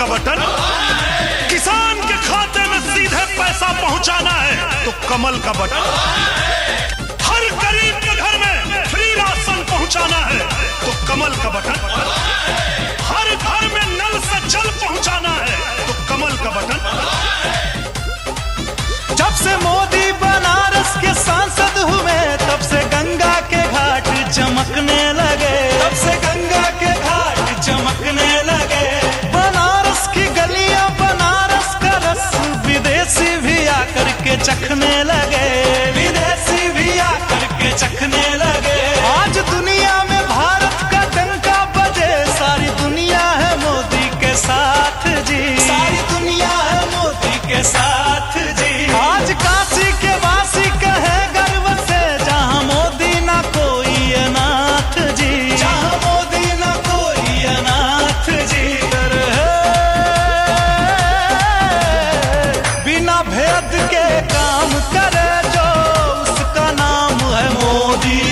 का बटन। किसान के खाते में सीधे पैसा पहुंचाना है तो कमल का बटन। हर गरीब के घर में फ्री राशन पहुंचाना है तो कमल का बटन। हर घर में नल से जल पहुंचाना है तो कमल का बटन। जब से मोदी बनारस के सांसद हुए तब से गंगा के घाट चमकने लगे। तब से गंगा के घाट चमकने लगे। बनारस की गलियां बनारस का रस विदेशी भी आकर के चखने लगे। विदेशी भी आकर के चखने लगे। आज दुनिया में भारत का डंका बजे। सारी दुनिया है मोदी के साथ जी। सारी दुनिया है मोदी के साथ जी। आज काशी के वासी कहे गर्व से जहां मोदी ना कोई अनाथ जी। जहां मोदी ना कोई अनाथ जी। बिना भेद के काम करे जो उसका नाम है मोदी।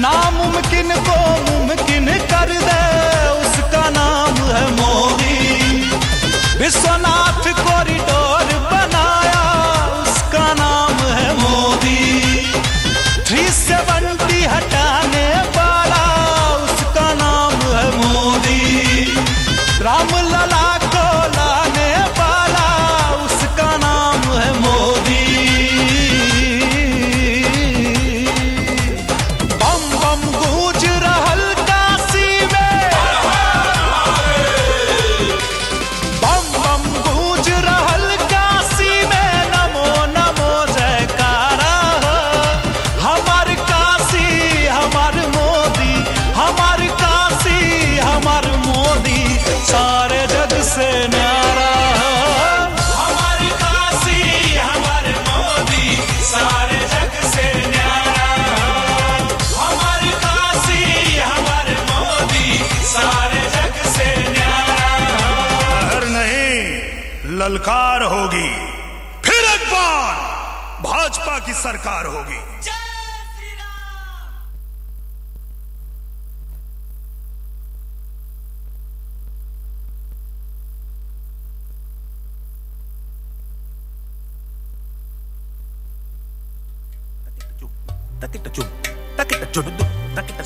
नामुमकिन को मुमकिन कर दे उसका नाम है मोदी। विश्वनाथ कॉरिडोर बनाया उसका नाम है मोदी। 370 हटाने वाला उसका नाम है मोदी। रामलला को लाने वाला उसका नाम है मोदी। बम बम गूंज रहल काशी में। बम बम गूंज रहल काशी में। नमो नमो जयकारा हो। हमार काशी हमार मोदी। हमार काशी हमार मोदी। सारे जग से न्यारा हो। हमार काशी हमार मोदी। सारे जग से न्यारा हो। हमार काशी हमार मोदी। सारे जग से न्यारा हो। लहर नहीं ललकार होगी। फिर एक बार भाजपा की सरकार होगी।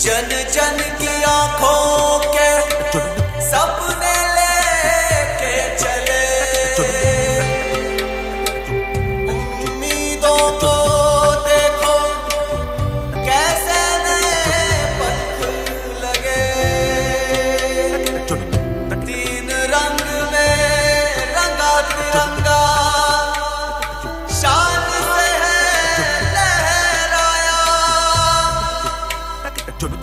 जन जन की आंखों के सपने लेके चले। उम्मीदों को देखो कैसे नए पंख लगे। तीन रंग में रंगा तिरंगा शान से है लहराया।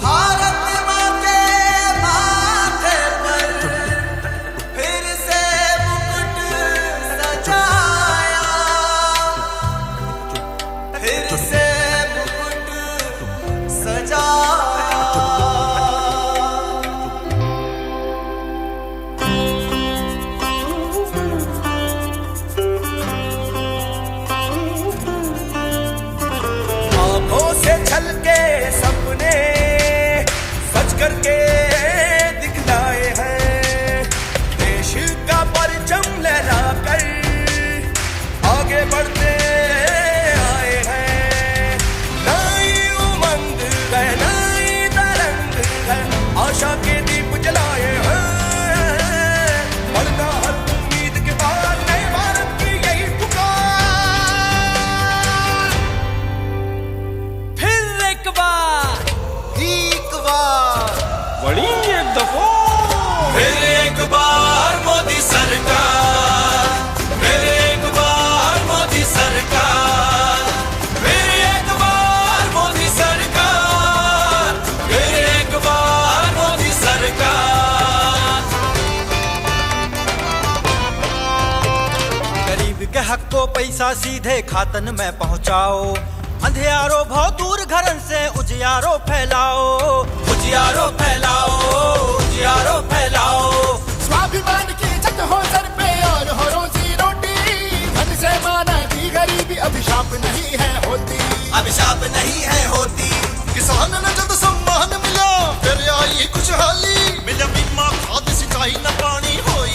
भारत माँ के माथे पर फिर से मुकुट सजाया। फिर से मुकुट सजाया। आंखों से छलके सपने सच करके दिखलाए हैं। देश का परचम लहराकर आगे बढ़ते आए हैं। नई उमंग है नई तरंग है। आशा के दीप जलाए हैं। बढ़ना हर उम्मीद के बाद नए भारत की यही पुकार। फिर एक बार बड़ी एक दफा। फिर एक बार मोदी सरकार। फिर एक बार मोदी सरकार। फिर एक बार मोदी सरकार। फिर एक बार मोदी सरकार। गरीब के हक को पैसा सीधे खातन में पहुंचाओ। अंधियारो बहुत दूर घरन से उजियारो फैलाओ। उजियारो फैलाओ। उजियारो फैलाओ। स्वाभिमान की छत हो सर पे और हो रोजी रोटी। धन से माना की गरीबी अभिशाप नहीं है होती। अभिशाप नहीं है होती। किसान न जब सम्मान मिला फिर आई खुशहाली। मिला बीमा खाद सिंचाई न पानी होई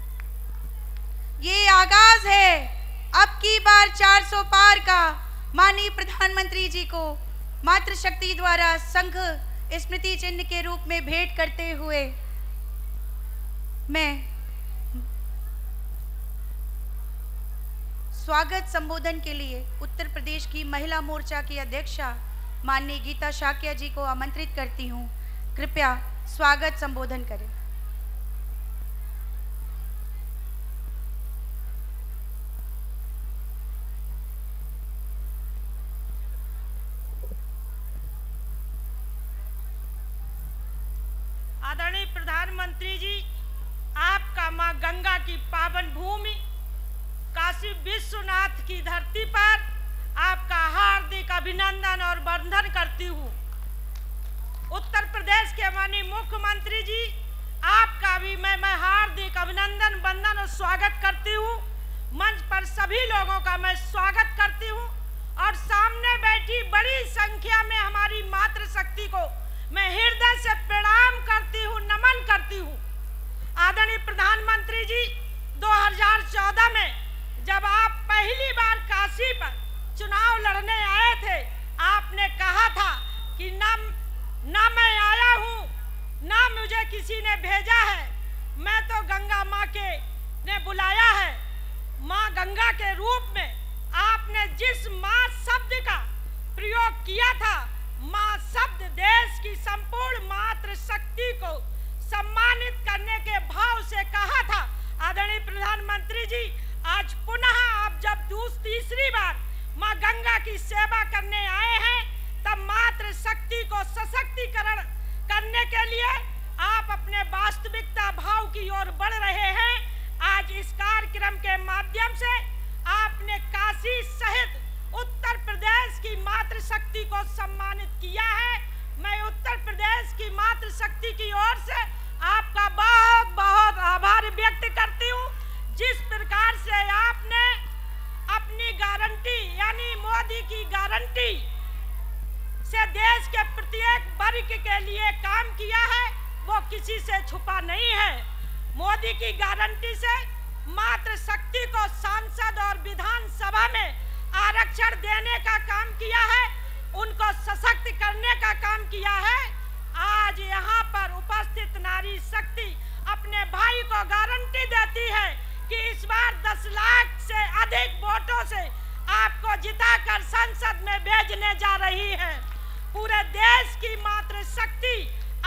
आगाज है अब की बार 400 पार का। माननीय प्रधानमंत्री जी को मातृशक्ति द्वारा संघ स्मृति चिन्ह के रूप में भेंट करते हुए मैं स्वागत संबोधन के लिए उत्तर प्रदेश की महिला मोर्चा की अध्यक्षा माननीय गीता शाक्या जी को आमंत्रित करती हूं। कृपया स्वागत संबोधन करें। आदरणीय प्रधानमंत्री जी, आपका मां गंगा की पावन भूमि काशी विश्वनाथ की धरती पर आपका हार्दिक अभिनंदन और वंदन करती हूँ। उत्तर प्रदेश के माननीय मुख्यमंत्री जी, आपका भी मैं हार्दिक अभिनंदन वंदन और स्वागत करती हूँ। मंच पर सभी लोगों का मैं स्वागत करती हूँ और सामने बैठी बड़ी संख्या में हमारी मातृशक्ति को मैं हृदय से प्रणाम करती हूँ, नमन करती हूँ। आदरणीय प्रधानमंत्री जी, 2014 में जब आप पहली बार काशी पर चुनाव लड़ने आए थे, आपने कहा था कि ना मैं आया हूँ, ना मुझे किसी ने भेजा है, मैं तो गंगा माँ ने बुलाया है। माँ गंगा के रूप में आपने जिस माँ शब्द का प्रयोग किया था, माँ शब्द देश की संपूर्ण मातृशक्ति को सम्मानित करने के भाव से कहा था। आदरणीय प्रधानमंत्री जी, आज पुनः आप जब तीसरी बार माँ गंगा की सेवा करने आए हैं, तब मातृशक्ति को सशक्तिकरण करने के लिए आप अपने वास्तविकता भाव की ओर बढ़ रहे हैं। आज इस कार्यक्रम के माध्यम से आपने काशी सहित उत्तर प्रदेश की मातृशक्ति को सम्मानित किया है। मैं उत्तर प्रदेश की मातृशक्ति की ओर से आपका बहुत बहुत आभार व्यक्त करती हूँ। जिस प्रकार से आपने अपनी गारंटी यानी मोदी की गारंटी से देश के प्रत्येक वर्ग के लिए काम किया है, वो किसी से छुपा नहीं है। मोदी की गारंटी से मातृशक्ति को सांसद और विधानसभा में आरक्षण देने का काम किया है, उनको सशक्त करने का काम किया है। आज यहाँ पर उपस्थित नारी शक्ति अपने भाई को गारंटी देती है कि इस बार 10 लाख से अधिक वोटों से आपको जिताकर संसद में भेजने जा रही है। पूरे देश की मातृशक्ति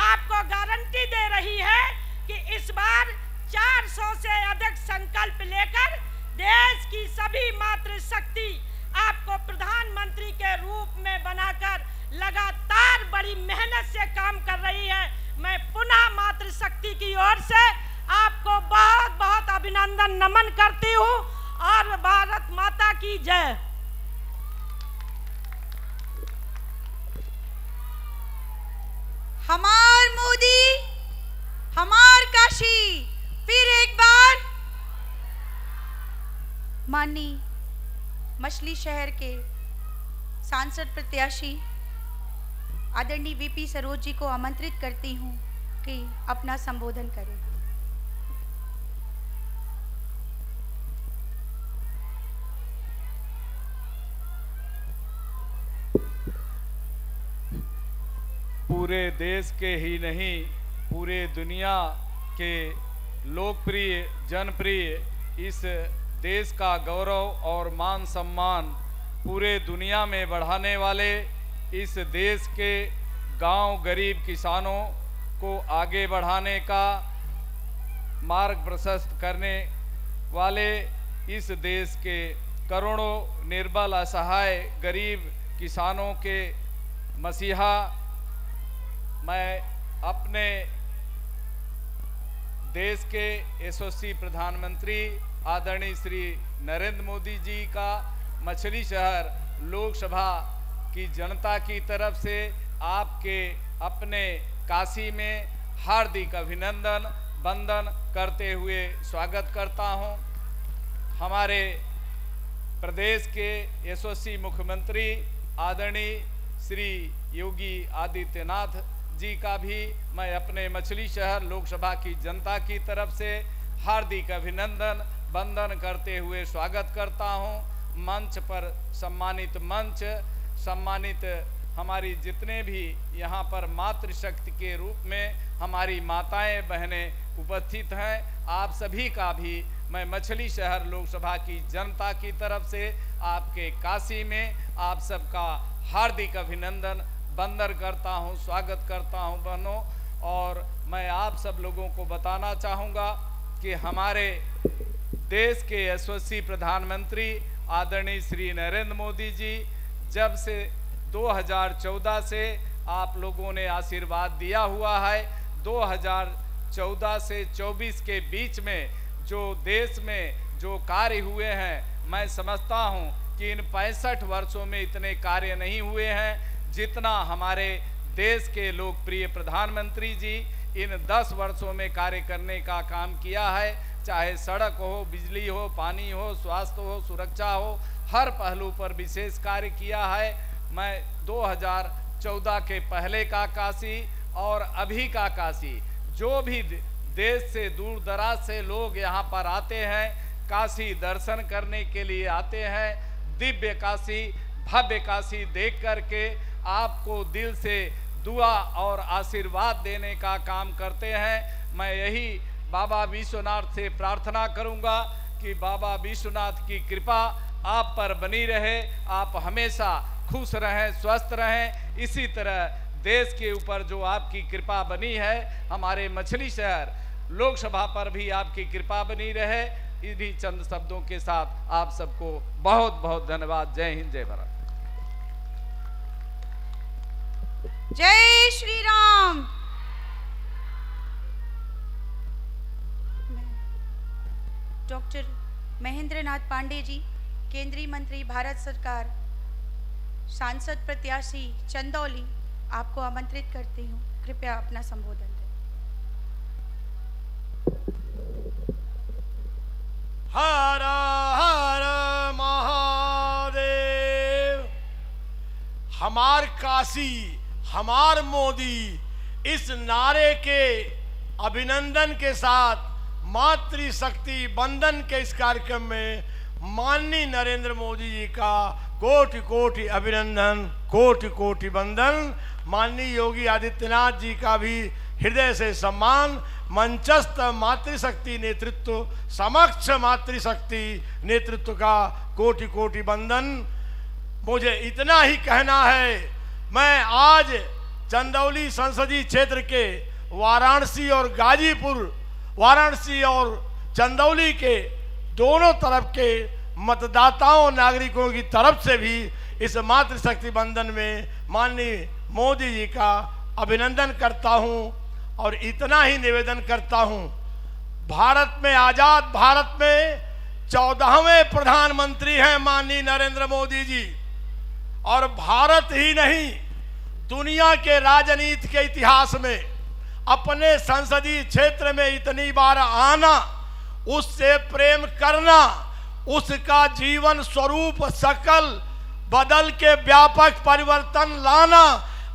आपको गारंटी दे रही है कि इस बार 400 से अधिक संकल्प लेकर देश की सभी मातृशक्ति आपको प्रधानमंत्री के रूप में बनाकर लगातार बड़ी मेहनत से काम कर रही है। मैं पुनः मातृशक्ति की ओर से आपको बहुत बहुत अभिनंदन नमन करती हूँ और भारत माता की जय। हमार मोदी, हमार काशी, फिर एक बार। माननीय मछली शहर के सांसद प्रत्याशी आदरणीय वीपी सरोज जी को आमंत्रित करती हूं कि अपना संबोधन करें। पूरे देश के ही नहीं, पूरे दुनिया के लोकप्रिय जनप्रिय इस देश का गौरव और मान सम्मान पूरे दुनिया में बढ़ाने वाले, इस देश के गांव गरीब किसानों को आगे बढ़ाने का मार्ग प्रशस्त करने वाले, इस देश के करोड़ों निर्बल असहाय गरीब किसानों के मसीहा, मैं अपने देश के यशस्वी प्रधानमंत्री आदरणीय श्री नरेंद्र मोदी जी का मछली शहर लोकसभा की जनता की तरफ से आपके अपने काशी में हार्दिक अभिनंदन वंदन करते हुए स्वागत करता हूं। हमारे प्रदेश के यशस्वी मुख्यमंत्री आदरणीय श्री योगी आदित्यनाथ जी का भी मैं अपने मछली शहर लोकसभा की जनता की तरफ से हार्दिक अभिनंदन वंदन करते हुए स्वागत करता हूं। मंच पर सम्मानित सम्मानित हमारी जितने भी यहाँ पर मातृशक्ति के रूप में हमारी माताएं बहनें उपस्थित हैं, आप सभी का भी मैं मछली शहर लोकसभा की जनता की तरफ से आपके काशी में आप सबका हार्दिक अभिनंदन वंदन करता हूं, स्वागत करता हूं बहनों। और मैं आप सब लोगों को बताना चाहूँगा कि हमारे देश के यशस्वी प्रधानमंत्री आदरणीय श्री नरेंद्र मोदी जी जब से 2014 से आप लोगों ने आशीर्वाद दिया हुआ है, 2014 से 24 के बीच में जो देश में जो कार्य हुए हैं, मैं समझता हूं कि इन 65 वर्षों में इतने कार्य नहीं हुए हैं जितना हमारे देश के लोकप्रिय प्रधानमंत्री जी इन 10 वर्षों में कार्य करने का काम किया है। चाहे सड़क हो, बिजली हो, पानी हो, स्वास्थ्य हो, सुरक्षा हो, हर पहलू पर विशेष कार्य किया है। मैं 2014 के पहले का काशी और अभी का काशी, जो भी देश से दूर दराज से लोग यहाँ पर आते हैं, काशी दर्शन करने के लिए आते हैं, दिव्य काशी, भव्य काशी देख करके आपको दिल से दुआ और आशीर्वाद देने का काम करते हैं। मैं यही बाबा विश्वनाथ से प्रार्थना करूंगा कि बाबा विश्वनाथ की कृपा आप पर बनी रहे, आप हमेशा खुश रहें, स्वस्थ रहें। इसी तरह देश के ऊपर जो आपकी कृपा बनी है, हमारे मछली शहर लोकसभा पर भी आपकी कृपा बनी रहे। इन्हीं चंद शब्दों के साथ आप सबको बहुत बहुत धन्यवाद। जय हिंद, जय भारत। जय श्री राम। डॉक्टर महेंद्र नाथ पांडे जी, केंद्रीय मंत्री भारत सरकार, सांसद प्रत्याशी चंदौली, आपको आमंत्रित करती हूँ, कृपया अपना संबोधन दें। हर हर महादेव। हमार काशी, हमार मोदी, इस नारे के अभिनंदन के साथ मातृशक्ति वंदन के इस कार्यक्रम में माननीय नरेंद्र मोदी जी का कोटि कोटि अभिनंदन, कोटि कोटि वंदन। माननीय योगी आदित्यनाथ जी का भी हृदय से सम्मान। मंचस्थ मातृशक्ति नेतृत्व, समक्ष मातृशक्ति नेतृत्व का कोटि कोटि वंदन। मुझे इतना ही कहना है, मैं आज चंदौली संसदीय क्षेत्र के वाराणसी और गाजीपुर, वाराणसी और चंदौली के दोनों तरफ के मतदाताओं, नागरिकों की तरफ से भी इस मातृशक्ति वंदन में माननीय मोदी जी का अभिनंदन करता हूं और इतना ही निवेदन करता हूं, भारत में, आजाद भारत में 14वें प्रधानमंत्री हैं माननीय नरेंद्र मोदी जी। और भारत ही नहीं, दुनिया के राजनीति के इतिहास में अपने संसदीय क्षेत्र में इतनी बार आना, उससे प्रेम करना, उसका जीवन स्वरूप शकल बदल के व्यापक परिवर्तन लाना,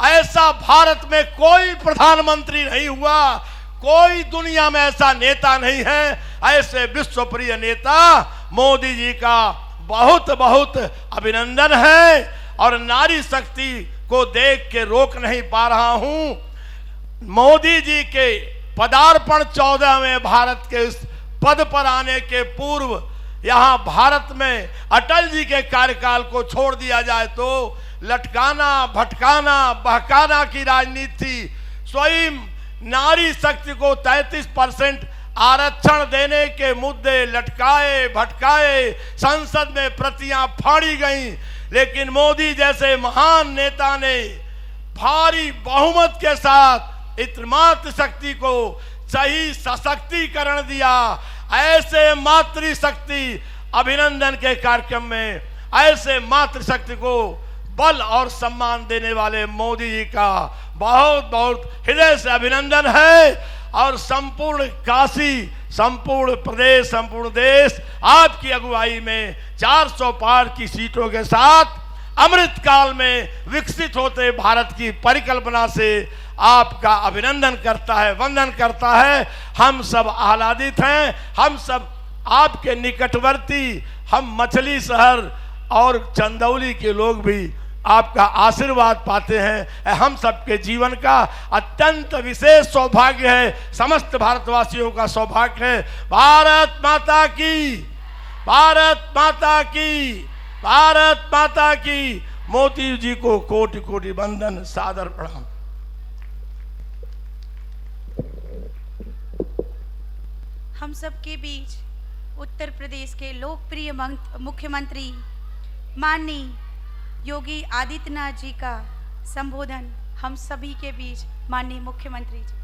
ऐसा भारत में कोई प्रधानमंत्री नहीं हुआ, कोई दुनिया में ऐसा नेता नहीं है। ऐसे विश्वप्रिय नेता मोदी जी का बहुत बहुत अभिनंदन है। और नारी शक्ति को देख के रोक नहीं पा रहा हूं। मोदी जी के पदार्पण 14वें भारत के इस पद पर आने के पूर्व यहां भारत में अटल जी के कार्यकाल को छोड़ दिया जाए तो लटकाना, भटकाना, बहकाना की राजनीति थी। स्वयं नारी शक्ति को 33% आरक्षण देने के मुद्दे लटकाए, भटकाए, संसद में प्रतियां फाड़ी गईं। लेकिन मोदी जैसे महान नेता ने भारी बहुमत के साथ इस मातृशक्ति को सही सशक्तिकरण दिया। ऐसे मातृशक्ति अभिनंदन के कार्यक्रम में ऐसे मातृशक्ति को बल और सम्मान देने वाले मोदी जी का बहुत बहुत हृदय से अभिनंदन है। और संपूर्ण काशी, संपूर्ण प्रदेश, संपूर्ण देश आपकी अगुवाई में 400 पार की सीटों के साथ अमृतकाल में विकसित होते भारत की परिकल्पना से आपका अभिनंदन करता है, वंदन करता है। हम सब आह्लादित हैं, हम सब आपके निकटवर्ती हम मछली शहर और चंदौली के लोग भी आपका आशीर्वाद पाते हैं। हम सबके जीवन का अत्यंत विशेष सौभाग्य है, समस्त भारतवासियों का सौभाग्य है। भारत माता की, भारत माता की, भारत माता की। मोदी जी को कोटि कोटि वंदन, सादर प्रणाम। हम सबके बीच उत्तर प्रदेश के लोकप्रिय मुख्यमंत्री माननीय योगी आदित्यनाथ जी का संबोधन हम सभी के बीच माननीय मुख्यमंत्री जी।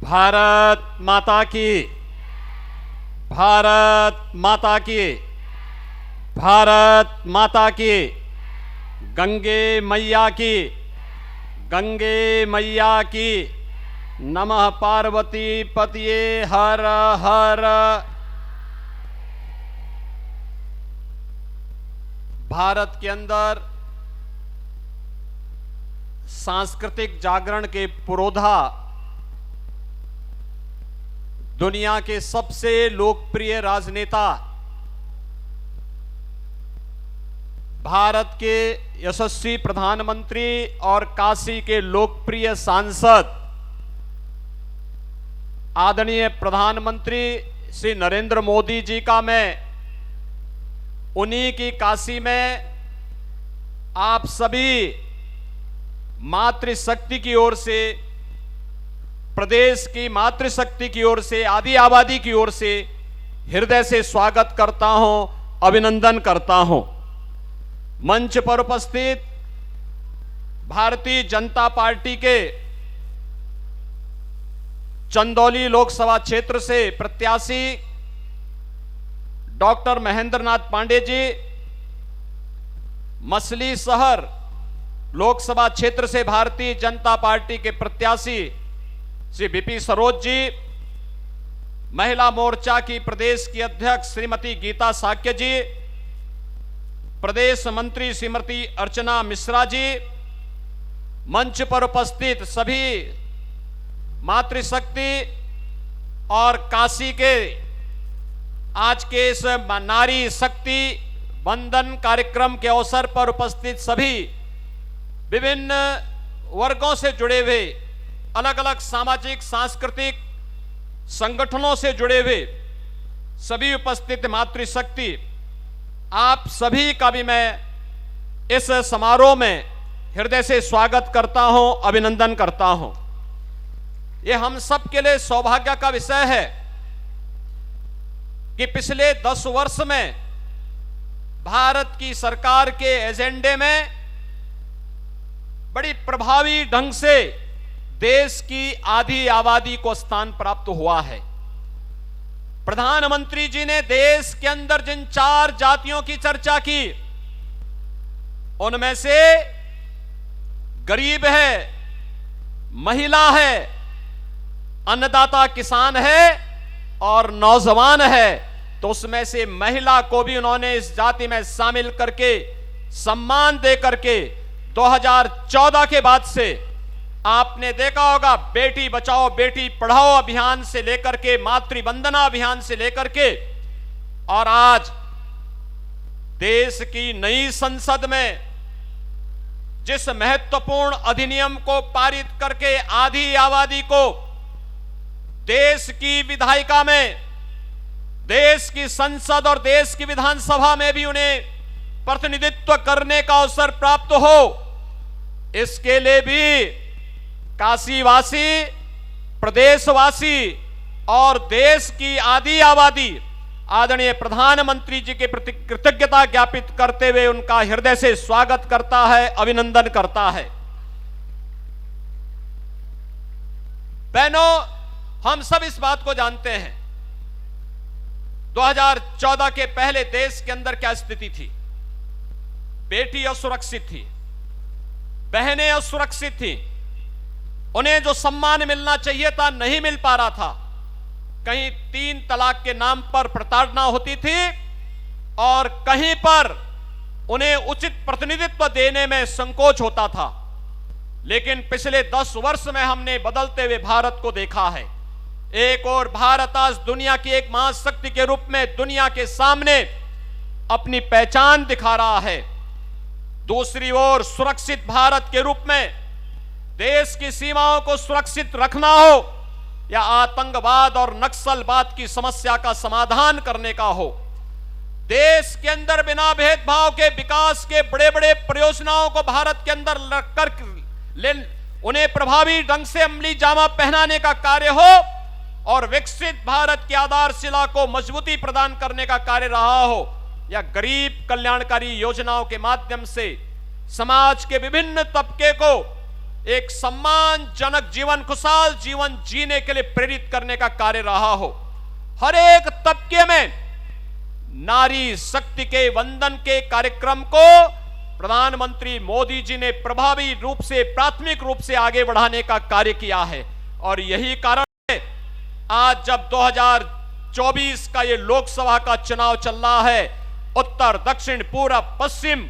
भारत माता की, भारत माता की, भारत माता की। गंगे मैया की, गंगे मैया की। नमः पार्वती पतिये हर हर। भारत के अंदर सांस्कृतिक जागरण के पुरोधा, दुनिया के सबसे लोकप्रिय राजनेता, भारत के यशस्वी प्रधानमंत्री और काशी के लोकप्रिय सांसद आदरणीय प्रधानमंत्री श्री नरेंद्र मोदी जी का मैं उन्हीं की काशी में आप सभी मातृशक्ति की ओर से, प्रदेश की मातृशक्ति की ओर से, आदि आबादी की ओर से हृदय से स्वागत करता हूं, अभिनंदन करता हूं। मंच पर उपस्थित भारतीय जनता पार्टी के चंदौली लोकसभा क्षेत्र से प्रत्याशी डॉक्टर महेंद्रनाथ पांडे जी, मछली शहर लोकसभा क्षेत्र से भारतीय जनता पार्टी के प्रत्याशी श्री बीपी सरोज जी, महिला मोर्चा की प्रदेश की अध्यक्ष श्रीमती गीता साक्य जी, प्रदेश मंत्री श्रीमती अर्चना मिश्रा जी, मंच पर उपस्थित सभी मातृशक्ति और काशी के आज के इस नारी शक्ति वंदन कार्यक्रम के अवसर पर उपस्थित सभी विभिन्न वर्गों से जुड़े हुए, अलग अलग सामाजिक सांस्कृतिक संगठनों से जुड़े हुए सभी उपस्थित मातृशक्ति, आप सभी का भी मैं इस समारोह में हृदय से स्वागत करता हूं, अभिनंदन करता हूं। ये हम सब के लिए सौभाग्य का विषय है कि पिछले 10 वर्ष में भारत की सरकार के एजेंडे में बड़ी प्रभावी ढंग से देश की आधी आबादी को स्थान प्राप्त हुआ है। प्रधानमंत्री जी ने देश के अंदर जिन 4 जातियों की चर्चा की, उनमें से गरीब है, महिला है, अन्नदाता किसान है और नौजवान है, तो उसमें से महिला को भी उन्होंने इस जाति में शामिल करके सम्मान दे करके 2014 के बाद से आपने देखा होगा बेटी बचाओ बेटी पढ़ाओ अभियान से लेकर के मातृ वंदना अभियान से लेकर के और आज देश की नई संसद में जिस महत्वपूर्ण अधिनियम को पारित करके आधी आबादी को देश की विधायिका में, देश की संसद और देश की विधानसभा में भी उन्हें प्रतिनिधित्व करने का अवसर प्राप्त हो, इसके लिए भी काशीवासी, प्रदेशवासी और देश की आधी आबादी आदरणीय प्रधानमंत्री जी के प्रति कृतज्ञता ज्ञापित करते हुए उनका हृदय से स्वागत करता है, अभिनंदन करता है। बहनों, हम सब इस बात को जानते हैं 2014 के पहले देश के अंदर क्या स्थिति थी। बेटी असुरक्षित थी, बहनें असुरक्षित थी, उन्हें जो सम्मान मिलना चाहिए था नहीं मिल पा रहा था। कहीं 3 तलाक के नाम पर प्रताड़ना होती थी और कहीं पर उन्हें उचित प्रतिनिधित्व देने में संकोच होता था। लेकिन पिछले 10 वर्ष में हमने बदलते हुए भारत को देखा है। एक और भारत आज दुनिया की एक महाशक्ति के रूप में दुनिया के सामने अपनी पहचान दिखा रहा है। दूसरी ओर सुरक्षित भारत के रूप में देश की सीमाओं को सुरक्षित रखना हो या आतंकवाद और नक्सलवाद की समस्या का समाधान करने का हो, देश के अंदर बिना भेदभाव के विकास के बड़े बड़े परियोजनाओं को भारत के अंदर कर उन्हें प्रभावी ढंग से अमली जामा पहनाने का कार्य हो और विकसित भारत की आधारशिला को मजबूती प्रदान करने का कार्य रहा हो, या गरीब कल्याणकारी योजनाओं के माध्यम से समाज के विभिन्न तबके को एक सम्मानजनक जीवन, खुशहाल जीवन जीने के लिए प्रेरित करने का कार्य रहा हो। हर एक तबके में नारी शक्ति के वंदन के कार्यक्रम को प्रधानमंत्री मोदी जी ने प्रभावी रूप से, प्राथमिक रूप से आगे बढ़ाने का कार्य किया है। और यही कारण है आज जब 2024 का ये लोकसभा का चुनाव चल रहा है, उत्तर, दक्षिण, पूरब, पश्चिम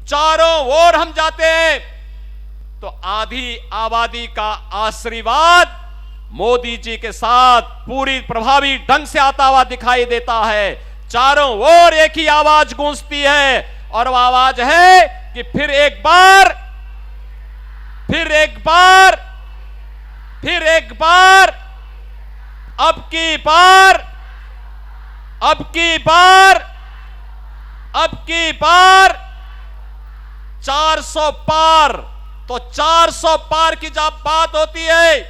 चारों ओर हम जाते हैं तो आधी आबादी का आशीर्वाद मोदी जी के साथ पूरी प्रभावी ढंग से आता हुआ दिखाई देता है। चारों ओर एक ही आवाज गूंजती है और वह आवाज है कि फिर एक बार, फिर एक बार, फिर एक बार, अब की बार, अब की बार, अब की बार 400 पार। तो 400 पार की जब बात होती है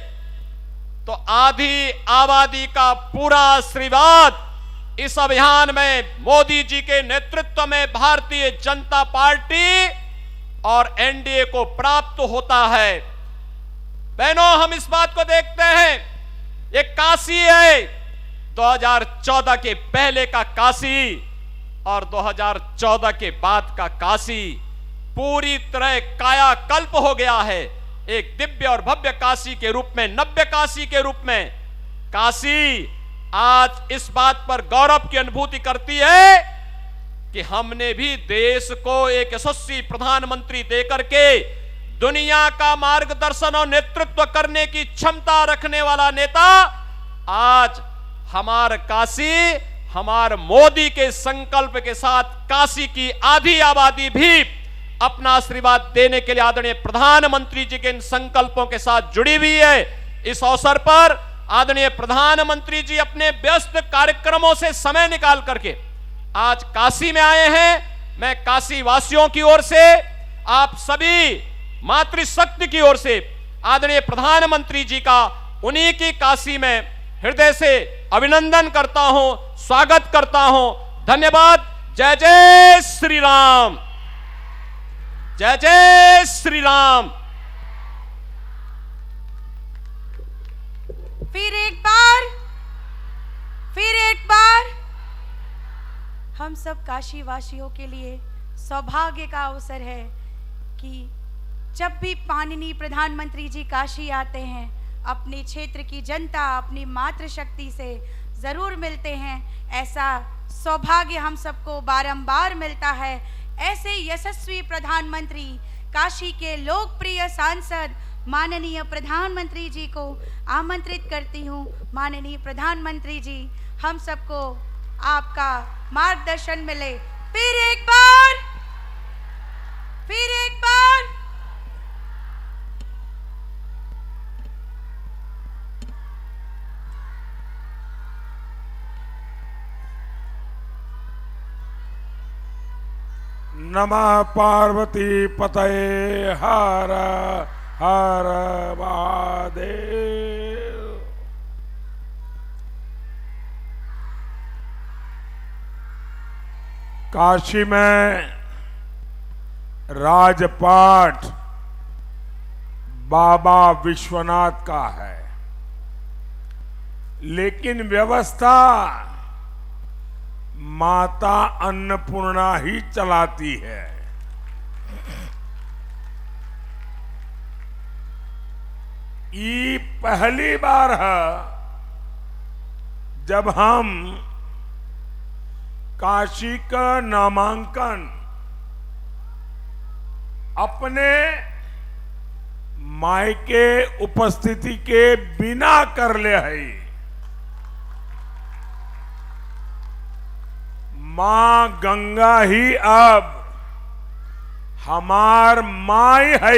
तो आधी आबादी का पूरा आशीर्वाद इस अभियान में मोदी जी के नेतृत्व में भारतीय जनता पार्टी और एनडीए को प्राप्त होता है। बहनों, हम इस बात को देखते हैं, एक काशी है 2014 के पहले का काशी और 2014 के बाद का काशी पूरी तरह कायाकल्प हो गया है। एक दिव्य और भव्य काशी के रूप में, नव्य काशी के रूप में काशी आज इस बात पर गौरव की अनुभूति करती है कि हमने भी देश को एक यशस्वी प्रधानमंत्री देकर के दुनिया का मार्गदर्शन और नेतृत्व करने की क्षमता रखने वाला नेता आज हमार काशी, हमार मोदी के संकल्प के साथ काशी की आधी आबादी भी अपना आशीर्वाद देने के लिए आदरणीय प्रधानमंत्री जी के इन संकल्पों के साथ जुड़ी हुई है। इस अवसर पर आदरणीय प्रधानमंत्री जी अपने व्यस्त कार्यक्रमों से समय निकाल करके आज काशी में आए हैं। मैं काशी वासियों की ओर से, आप सभी मातृशक्ति की ओर से आदरणीय प्रधानमंत्री जी का उन्हीं की काशी में हृदय से अभिनंदन करता हूं, स्वागत करता हूं। धन्यवाद। जय जय श्री राम, जय जय श्री राम। फिर एक बार, फिर एक बार हम सब काशी वासियों के लिए सौभाग्य का अवसर है कि जब भी माननीय प्रधानमंत्री जी काशी आते हैं, अपने क्षेत्र की जनता अपनी मातृशक्ति से जरूर मिलते हैं। ऐसा सौभाग्य हम सबको बारंबार मिलता है। ऐसे यशस्वी प्रधानमंत्री, काशी के लोकप्रिय सांसद माननीय प्रधानमंत्री जी को आमंत्रित करती हूँ। माननीय प्रधानमंत्री जी, हम सबको आपका मार्गदर्शन मिले। फिर एक बार, फिर एक बार। नमः पार्वती पतये हर हर महादेव। काशी में राजपाट बाबा विश्वनाथ का है, लेकिन व्यवस्था माता अन्नपूर्णा ही चलाती है। ये पहली बार है जब हम काशी का नामांकन अपने मायके उपस्थिति के बिना कर ले है। मां गंगा ही अब हमार माई है।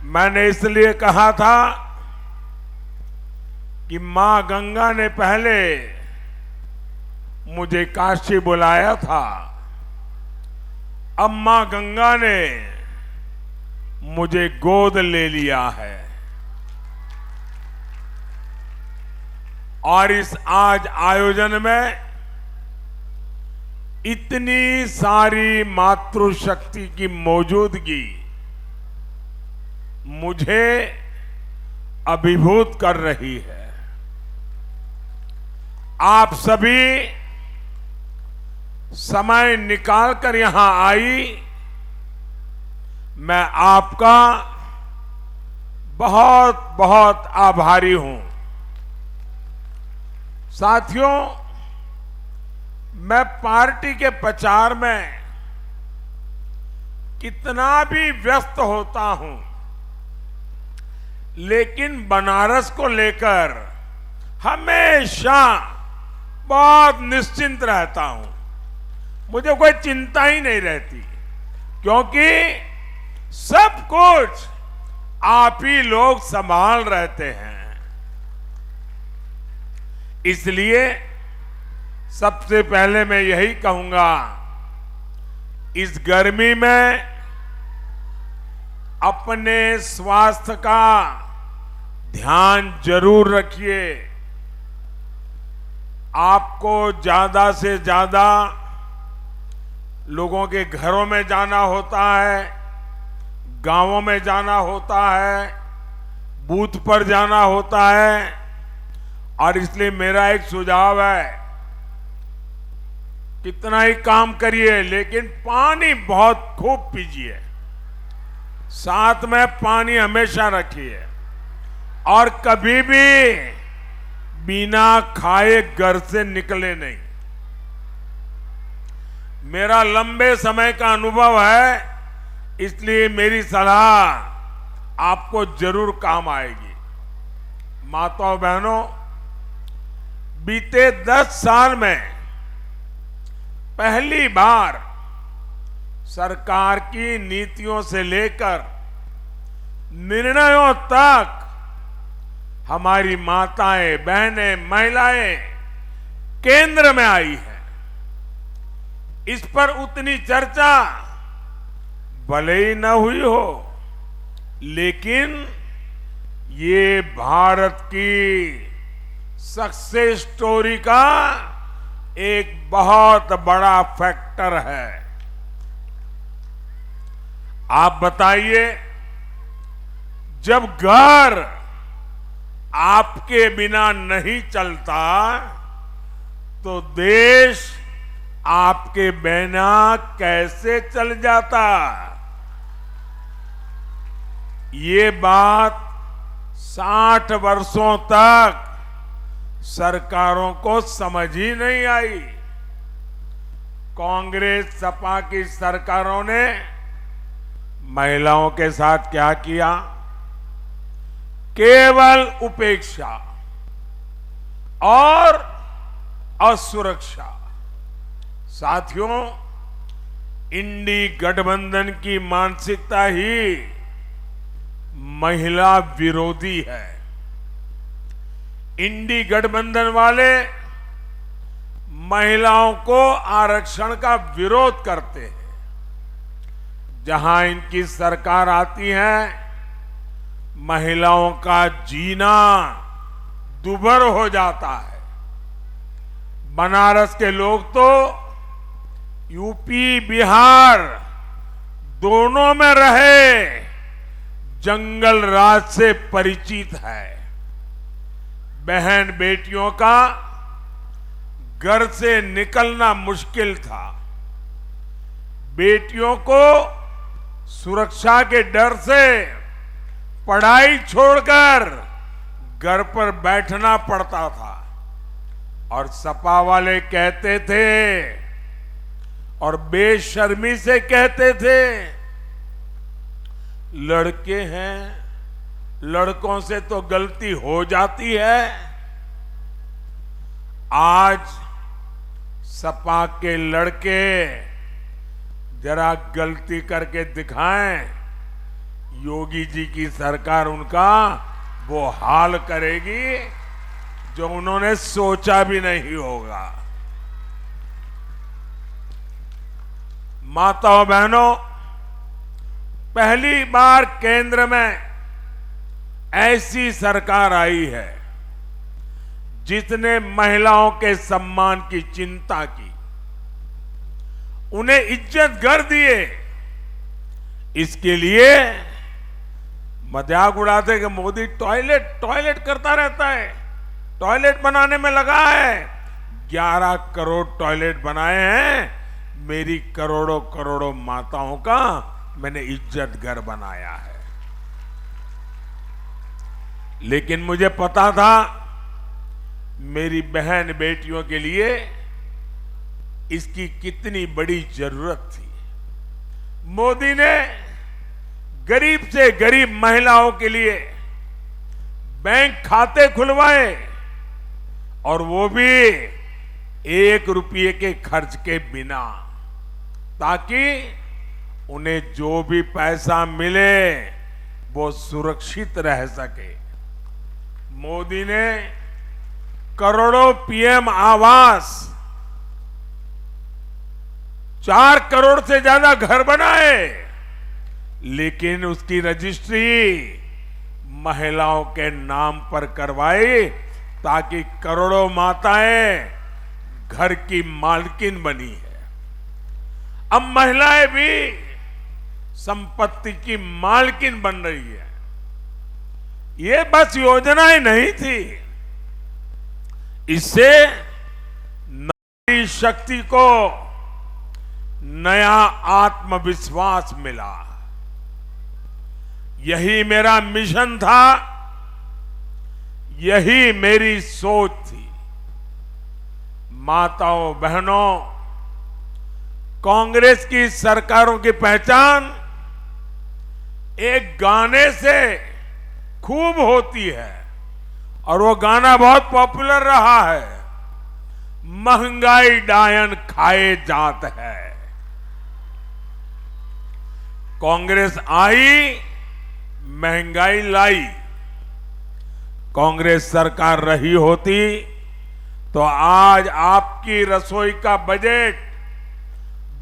मैंने इसलिए कहा था कि मां गंगा ने पहले मुझे काशी बुलाया था, अब मां गंगा ने मुझे गोद ले लिया है। और इस आज आयोजन में इतनी सारी मातृशक्ति की मौजूदगी मुझे अभिभूत कर रही है। आप सभी समय निकालकर यहां आई, मैं आपका बहुत बहुत आभारी हूं। साथियों, मैं पार्टी के प्रचार में कितना भी व्यस्त होता हूं, लेकिन बनारस को लेकर हमेशा बहुत निश्चिंत रहता हूं। मुझे कोई चिंता ही नहीं रहती, क्योंकि सब कुछ आप ही लोग संभाल रहते हैं। इसलिए सबसे पहले मैं यही कहूंगा, इस गर्मी में अपने स्वास्थ्य का ध्यान जरूर रखिए। आपको ज्यादा से ज्यादा लोगों के घरों में जाना होता है, गांवों में जाना होता है, बूथ पर जाना होता है। और इसलिए मेरा एक सुझाव है, कितना ही काम करिए लेकिन पानी बहुत खूब पीजिए, साथ में पानी हमेशा रखिए, और कभी भी बिना खाए घर से निकले नहीं। मेरा लंबे समय का अनुभव है, इसलिए मेरी सलाह आपको जरूर काम आएगी। माताओं बहनों, बीते 10 साल में पहली बार सरकार की नीतियों से लेकर निर्णयों तक हमारी माताएं, बहनें, महिलाएं केंद्र में आई हैं। इस पर उतनी चर्चा भले ही न हुई हो, लेकिन ये भारत की सक्सेस स्टोरी का एक बहुत बड़ा फैक्टर है। आप बताइए, जब घर आपके बिना नहीं चलता तो देश आपके बिना कैसे चल जाता? ये बात 60 वर्षों तक सरकारों को समझ ही नहीं आई। कांग्रेस सपा की सरकारों ने महिलाओं के साथ क्या किया? केवल उपेक्षा और असुरक्षा। साथियों, इंडी गठबंधन की मानसिकता ही महिला विरोधी है। इंडी गठबंधन वाले महिलाओं को आरक्षण का विरोध करते हैं। जहां इनकी सरकार आती है, महिलाओं का जीना दुभर हो जाता है। बनारस के लोग तो यूपी, बिहार दोनों में रहे जंगल राज से परिचित है। बहन बेटियों का घर से निकलना मुश्किल था। बेटियों को सुरक्षा के डर से पढ़ाई छोड़कर घर पर बैठना पड़ता था। और सपा वाले कहते थे और बेशर्मी से कहते थे लड़के हैं, लड़कों से तो गलती हो जाती है। आज सपा के लड़के जरा गलती करके दिखाएं, योगी जी की सरकार उनका वो हाल करेगी जो उन्होंने सोचा भी नहीं होगा। माताओं बहनों, पहली बार केंद्र में ऐसी सरकार आई है जिसने महिलाओं के सम्मान की चिंता की, उन्हें इज्जत घर दिए। इसके लिए मजाक उड़ाते कि मोदी टॉयलेट करता रहता है, टॉयलेट बनाने में लगा है। 11 करोड़ टॉयलेट बनाए हैं। मेरी करोड़ों करोड़ों माताओं का मैंने इज्जत घर बनाया है। लेकिन मुझे पता था मेरी बहन बेटियों के लिए इसकी कितनी बड़ी जरूरत थी। मोदी ने गरीब से गरीब महिलाओं के लिए बैंक खाते खुलवाए और वो भी 1 रुपये के खर्च के बिना, ताकि उन्हें जो भी पैसा मिले वो सुरक्षित रह सके। मोदी ने करोड़ों पीएम आवास, 4 करोड़ से ज्यादा घर बनाए, लेकिन उसकी रजिस्ट्री महिलाओं के नाम पर करवाई ताकि करोड़ों माताएं घर की मालकिन बनी है। अब महिलाएं भी संपत्ति की मालकिन बन रही है। ये बस योजनाएं नहीं थी, इससे नारी शक्ति को नया आत्मविश्वास मिला। यही मेरा मिशन था, यही मेरी सोच थी। माताओं बहनों, कांग्रेस की सरकारों की पहचान एक गाने से खूब होती है और वो गाना बहुत पॉपुलर रहा है, महंगाई डायन खाए जात है। कांग्रेस आई, महंगाई लाई। कांग्रेस सरकार रही होती तो आज आपकी रसोई का बजट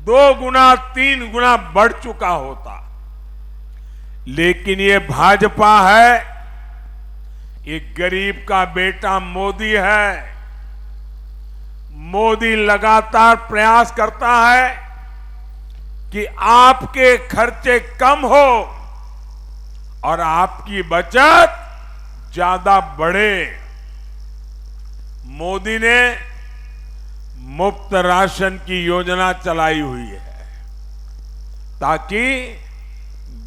2 गुना 3 गुना बढ़ चुका होता। लेकिन ये भाजपा है, ये गरीब का बेटा मोदी है। मोदी लगातार प्रयास करता है कि आपके खर्चे कम हो और आपकी बचत ज्यादा बढ़े। मोदी ने मुफ्त राशन की योजना चलाई हुई है ताकि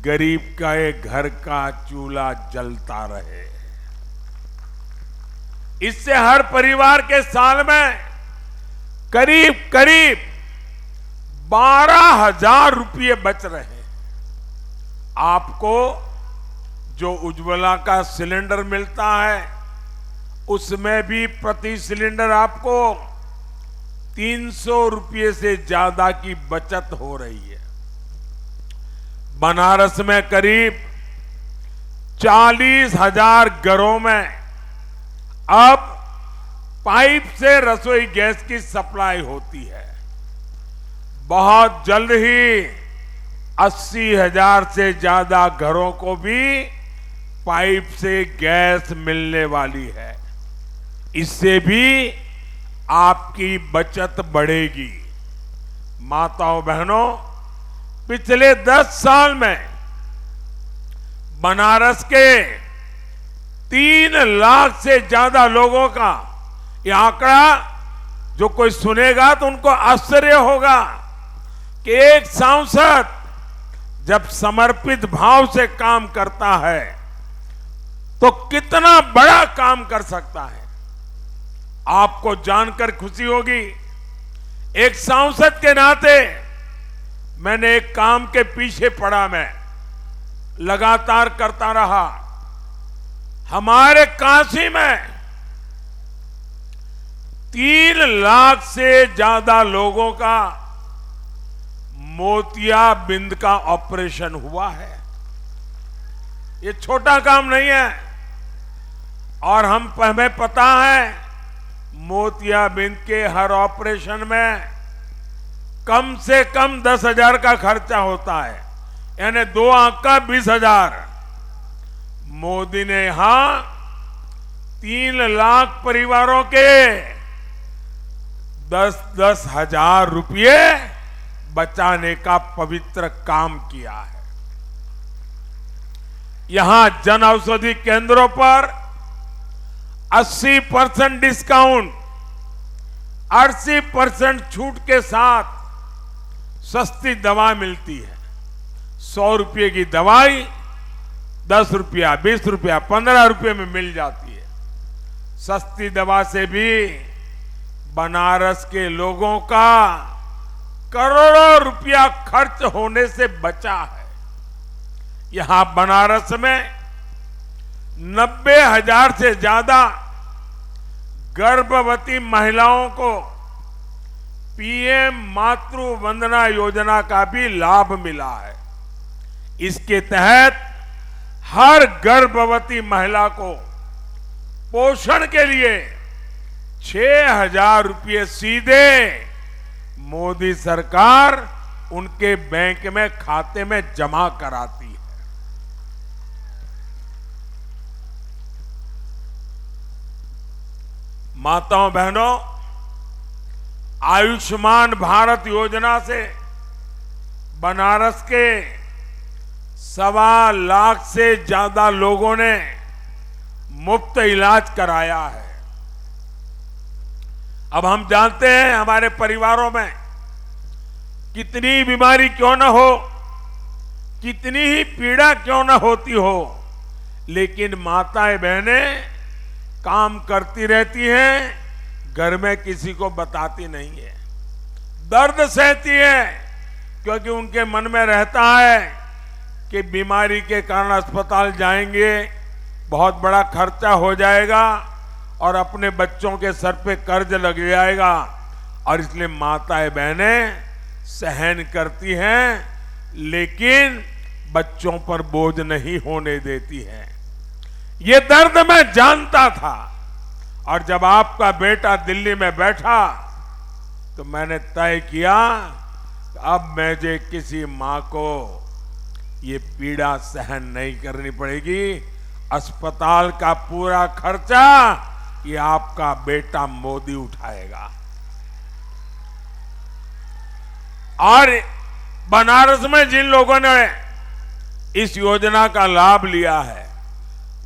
गरीब का एक घर का चूल्हा जलता रहे। इससे हर परिवार के साल में करीब करीब 12,000 रुपये बच रहे हैं। आपको जो उज्ज्वला का सिलेंडर मिलता है उसमें भी प्रति सिलेंडर आपको 300 रुपये से ज्यादा की बचत हो रही है। बनारस में करीब 40,000 घरों में अब पाइप से रसोई गैस की सप्लाई होती है। बहुत जल्द ही 80,000 से ज्यादा घरों को भी पाइप से गैस मिलने वाली है। इससे भी आपकी बचत बढ़ेगी। माताओं बहनों, पिछले 10 साल में बनारस के 3 लाख से ज्यादा लोगों का यह आंकड़ा जो कोई सुनेगा तो उनको आश्चर्य होगा कि एक सांसद जब समर्पित भाव से काम करता है तो कितना बड़ा काम कर सकता है। आपको जानकर खुशी होगी, एक सांसद के नाते मैंने एक काम के पीछे पड़ा, मैं लगातार करता रहा। हमारे काशी में 3 लाख से ज्यादा लोगों का मोतियाबिंद का ऑपरेशन हुआ है। ये छोटा काम नहीं है। और हमें पता है मोतियाबिंद के हर ऑपरेशन में कम से कम 10,000 का खर्चा होता है, यानी 2 आंख का 20,000। मोदी ने यहां 3 लाख परिवारों के 10-10 हजार रुपये बचाने का पवित्र काम किया है। यहां जन औषधि केंद्रों पर 80% डिस्काउंट, 80% छूट के साथ सस्ती दवा मिलती है। 100 रुपये की दवाई 10 रुपया, 20 रुपया, 15 रुपये में मिल जाती है। सस्ती दवा से भी बनारस के लोगों का करोड़ों रुपया खर्च होने से बचा है। यहां बनारस में 90,000 से ज्यादा गर्भवती महिलाओं को पीएम मातृ वंदना योजना का भी लाभ मिला है। इसके तहत हर गर्भवती महिला को पोषण के लिए 6,000 रुपये सीधे मोदी सरकार उनके बैंक में खाते में जमा कराती है। माताओं बहनों, आयुष्मान भारत योजना से बनारस के 1.25 लाख से ज्यादा लोगों ने मुफ्त इलाज कराया है। अब हम जानते हैं हमारे परिवारों में कितनी बीमारी क्यों न हो, कितनी ही पीड़ा क्यों न होती हो, लेकिन माताएं बहनें काम करती रहती हैं, घर में किसी को बताती नहीं है, दर्द सहती है, क्योंकि उनके मन में रहता है कि बीमारी के कारण अस्पताल जाएंगे, बहुत बड़ा खर्चा हो जाएगा और अपने बच्चों के सर पे कर्ज लग जाएगा। और इसलिए माताएं बहनें सहन करती हैं, लेकिन बच्चों पर बोझ नहीं होने देती हैं। ये दर्द मैं जानता था, और जब आपका बेटा दिल्ली में बैठा तो मैंने तय किया कि अब मुझे किसी मां को ये पीड़ा सहन नहीं करनी पड़ेगी। अस्पताल का पूरा खर्चा ये आपका बेटा मोदी उठाएगा। और बनारस में जिन लोगों ने इस योजना का लाभ लिया है,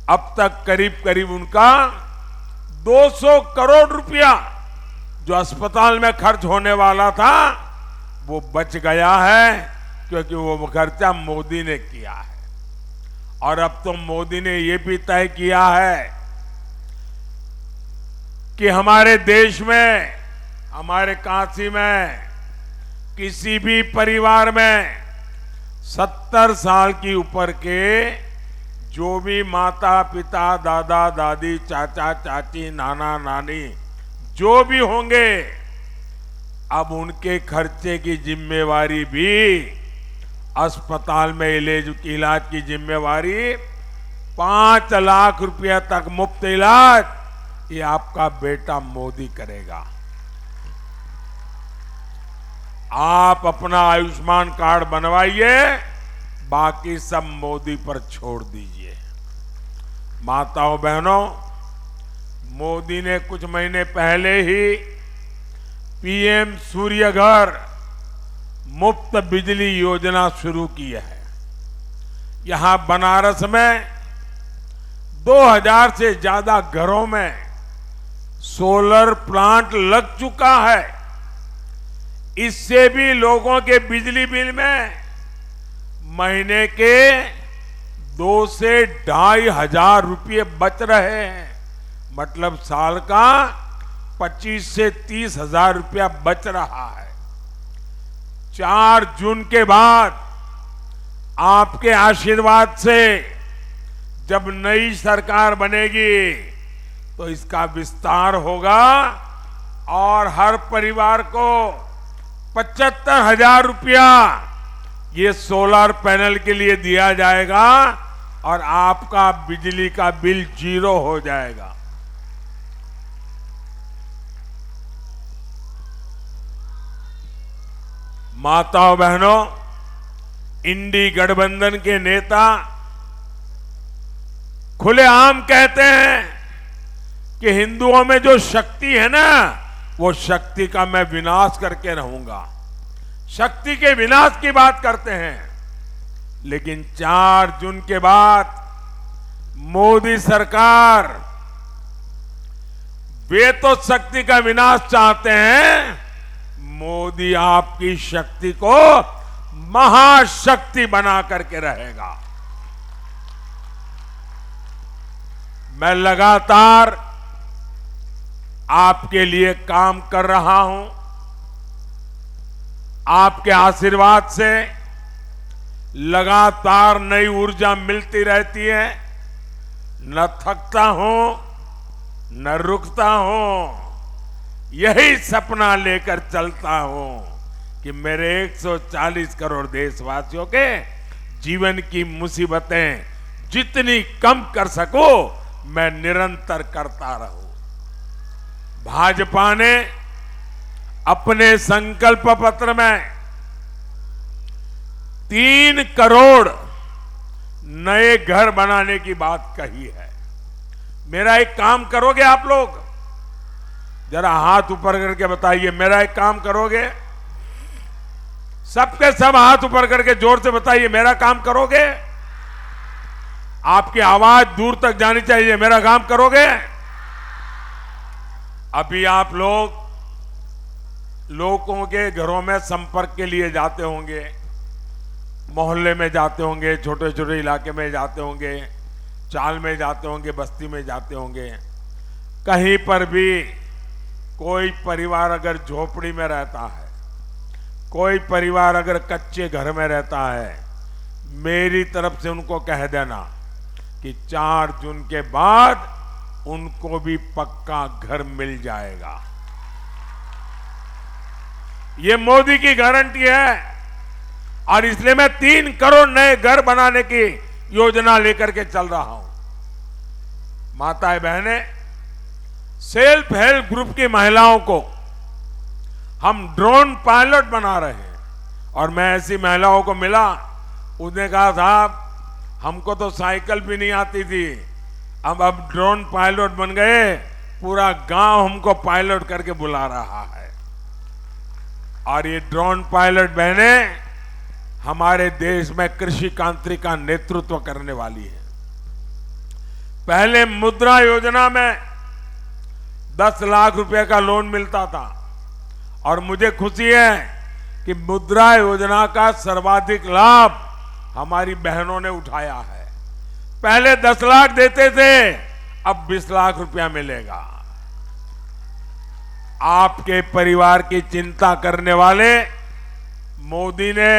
अब तक करीब करीब उनका 200 करोड़ रुपया जो अस्पताल में खर्च होने वाला था वो बच गया है, क्योंकि वो खर्चा मोदी ने किया है। और अब तो मोदी ने ये भी तय किया है कि हमारे देश में, हमारे काशी में किसी भी परिवार में 70 साल की ऊपर के जो भी माता पिता, दादा दादी, चाचा चाची, नाना नानी जो भी होंगे, अब उनके खर्चे की जिम्मेवारी भी, अस्पताल में इलाज की जिम्मेवारी 5 लाख रुपया तक मुफ्त इलाज ये आपका बेटा मोदी करेगा। आप अपना आयुष्मान कार्ड बनवाइए, बाकी सब मोदी पर छोड़ दीजिए। माताओं बहनों, मोदी ने कुछ महीने पहले ही पीएम सूर्य घर मुफ्त बिजली योजना शुरू की है। यहां बनारस में 2000 से ज्यादा घरों में सोलर प्लांट लग चुका है। इससे भी लोगों के बिजली बिल में महीने के 2 से 2,500 रुपये बच रहे हैं। मतलब साल का 25 से 30 हजार रुपया बच रहा है। 4 जून के बाद आपके आशीर्वाद से जब नई सरकार बनेगी तो इसका विस्तार होगा और हर परिवार को 75,000 रुपया ये सोलर पैनल के लिए दिया जाएगा और आपका बिजली का बिल 0 हो जाएगा। माताओं बहनों, इंडी गठबंधन के नेता खुलेआम कहते हैं कि हिंदुओं में जो शक्ति है ना, वो शक्ति का मैं विनाश करके रहूंगा। शक्ति के विनाश की बात करते हैं, लेकिन 4 जून के बाद मोदी सरकार वे तो शक्ति का विनाश चाहते हैं, मोदी आपकी शक्ति को महाशक्ति बना करके रहेगा। मैं लगातार आपके लिए काम कर रहा हूं। आपके आशीर्वाद से लगातार नई ऊर्जा मिलती रहती है। न थकता हूं, न रुकता हूं। यही सपना लेकर चलता हूं कि मेरे 140 करोड़ देशवासियों के जीवन की मुसीबतें जितनी कम कर सको, मैं निरंतर करता रहूं। भाजपा ने अपने संकल्प पत्र में 3 करोड़ नए घर बनाने की बात कही है। मेरा एक काम करोगे आप लोग? जरा हाथ ऊपर करके बताइए, मेरा एक काम करोगे? सबके सब हाथ ऊपर करके जोर से बताइए, मेरा काम करोगे? आपकी आवाज दूर तक जानी चाहिए, मेरा काम करोगे? अभी आप लोगों के घरों में संपर्क के लिए जाते होंगे, मोहल्ले में जाते होंगे, छोटे छोटे इलाके में जाते होंगे, चाल में जाते होंगे, बस्ती में जाते होंगे। कहीं पर भी कोई परिवार अगर झोपड़ी में रहता है, कोई परिवार अगर कच्चे घर में रहता है, मेरी तरफ से उनको कह देना कि 4 जून के बाद उनको भी पक्का घर मिल जाएगा। ये मोदी की गारंटी है और इसलिए मैं 3 करोड़ नए घर बनाने की योजना लेकर के चल रहा हूं। माताएं बहनें, सेल्फ हेल्प ग्रुप की महिलाओं को हम ड्रोन पायलट बना रहे हैं और मैं ऐसी महिलाओं को मिला, उसने कहा साहब हमको तो साइकिल भी नहीं आती थी, अब ड्रोन पायलट बन गए, पूरा गांव हमको पायलट करके बुला रहा है। और ये ड्रोन पायलट बहनें हमारे देश में कृषि क्रांति का नेतृत्व करने वाली है। पहले मुद्रा योजना में 10 लाख रुपए का लोन मिलता था और मुझे खुशी है कि मुद्रा योजना का सर्वाधिक लाभ हमारी बहनों ने उठाया है। पहले 10 लाख देते थे, अब 20 लाख रुपया मिलेगा। आपके परिवार की चिंता करने वाले मोदी ने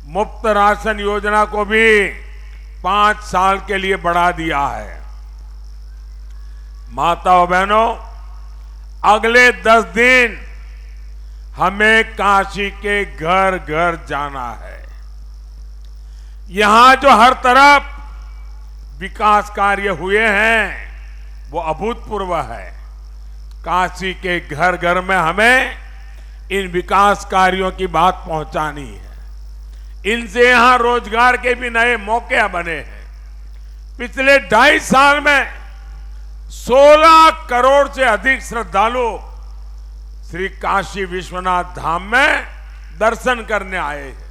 मुफ्त राशन योजना को भी 5 साल के लिए बढ़ा दिया है। माताओं बहनों, अगले 10 दिन हमें काशी के घर घर जाना है। यहां जो हर तरफ विकास कार्य हुए हैं वो अभूतपूर्व है। काशी के घर घर में हमें इन विकास कार्यों की बात पहुंचानी है। इनसे यहां रोजगार के भी नए मौके बने हैं। पिछले 2.5 साल में 16 करोड़ से अधिक श्रद्धालु श्री काशी विश्वनाथ धाम में दर्शन करने आए हैं।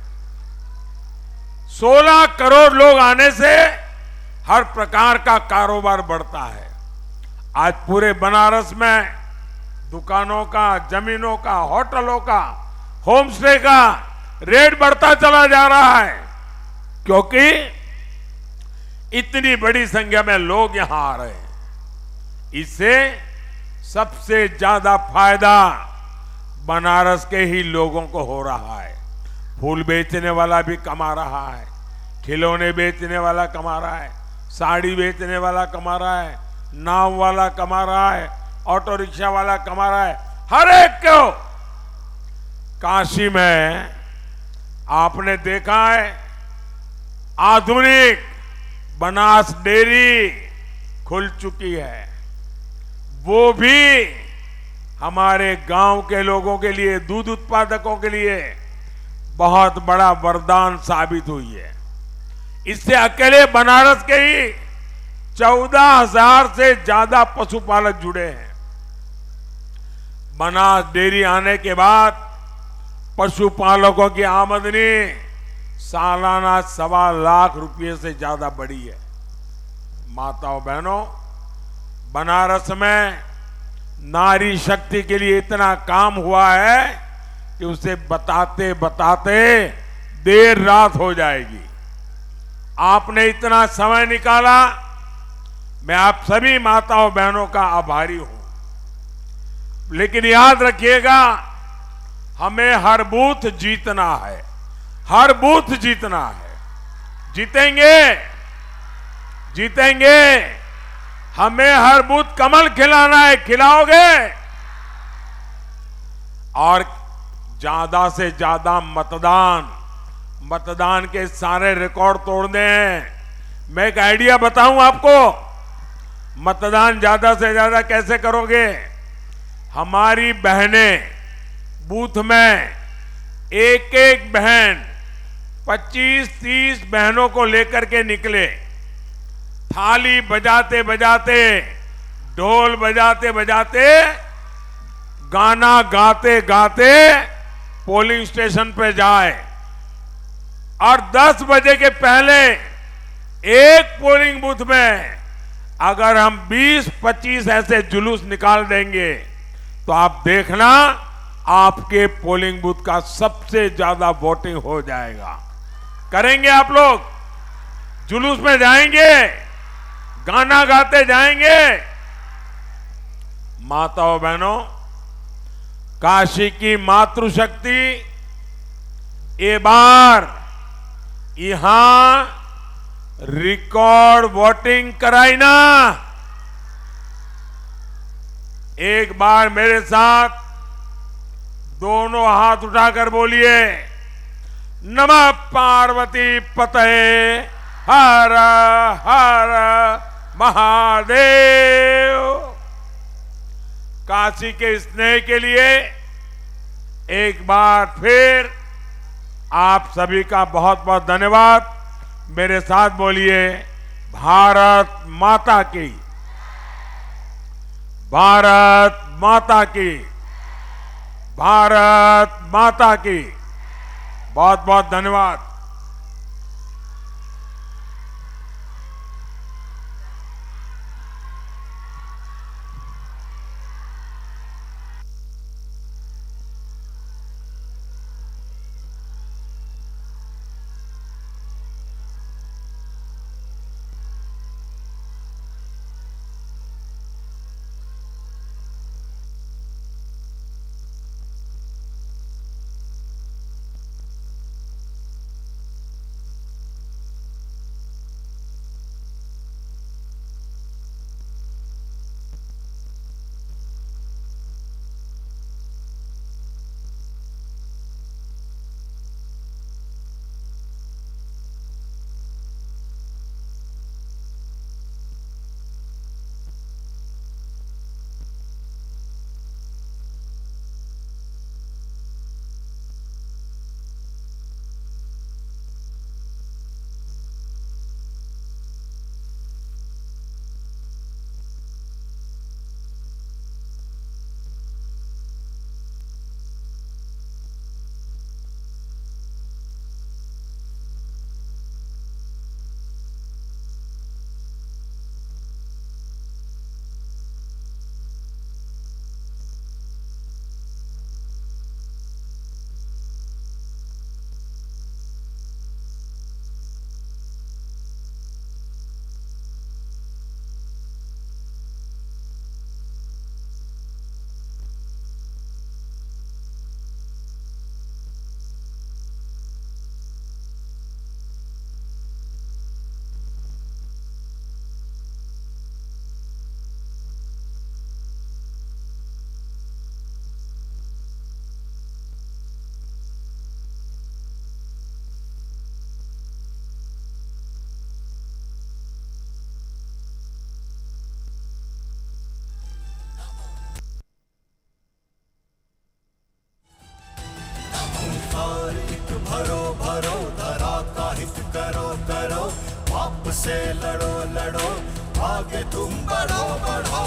16 करोड़ लोग आने से हर प्रकार का कारोबार बढ़ता है। आज पूरे बनारस में दुकानों का, जमीनों का, होटलों का, होम स्टे का रेट बढ़ता चला जा रहा है, क्योंकि इतनी बड़ी संख्या में लोग यहां आ रहे हैं। इससे सबसे ज्यादा फायदा बनारस के ही लोगों को हो रहा है। फूल बेचने वाला भी कमा रहा है, खिलौने बेचने वाला कमा रहा है, साड़ी बेचने वाला कमा रहा है, नाव वाला कमा रहा है, ऑटो रिक्शा वाला कमा रहा है। हर एक को काशी में आपने देखा है आधुनिक बनास डेयरी खुल चुकी है। वो भी हमारे गांव के लोगों के लिए, दूध उत्पादकों के लिए बहुत बड़ा वरदान साबित हुई है। इससे अकेले बनारस के ही 14,000 से ज्यादा पशुपालक जुड़े हैं। बनास डेयरी आने के बाद पशुपालकों की आमदनी सालाना 1.25 लाख रुपए से ज्यादा बढ़ी है। माताओं बहनों, बनारस में नारी शक्ति के लिए इतना काम हुआ है कि उसे बताते बताते देर रात हो जाएगी। आपने इतना समय निकाला, मैं आप सभी माताओं बहनों का आभारी हूं। लेकिन याद रखिएगा, हमें हर बूथ जीतना है, हर बूथ जीतना है। जीतेंगे, जीतेंगे। हमें हर बूथ कमल खिलाना है, खिलाओगे? और ज्यादा से ज्यादा मतदान के सारे रिकॉर्ड तोड़ दें। मैं एक आइडिया बताऊं आपको, मतदान ज्यादा से ज्यादा कैसे करोगे? हमारी बहनें बूथ में एक एक बहन 25-30 बहनों को लेकर के निकले, थाली बजाते बजाते, ढोल बजाते बजाते, गाना गाते गाते पोलिंग स्टेशन पे जाए और 10 बजे के पहले एक पोलिंग बूथ में अगर हम 20-25 ऐसे जुलूस निकाल देंगे तो आप देखना आपके पोलिंग बूथ का सबसे ज्यादा वोटिंग हो जाएगा। करेंगे आप लोग? जुलूस में जाएंगे, गाना गाते जाएंगे। माताओं बहनों, काशी की मातृशक्ति ये बार यहां रिकॉर्ड वोटिंग कराई ना। एक बार मेरे साथ दोनों हाथ उठाकर बोलिए, नमः पार्वती पतये हर हर महादेव। काशी के स्नेह के लिए एक बार फिर आप सभी का बहुत बहुत धन्यवाद। मेरे साथ बोलिए, भारत माता की, भारत माता की, भारत माता की। बहुत बहुत धन्यवाद। से लड़ो लड़ो, आगे तुम बढ़ो बढ़ो।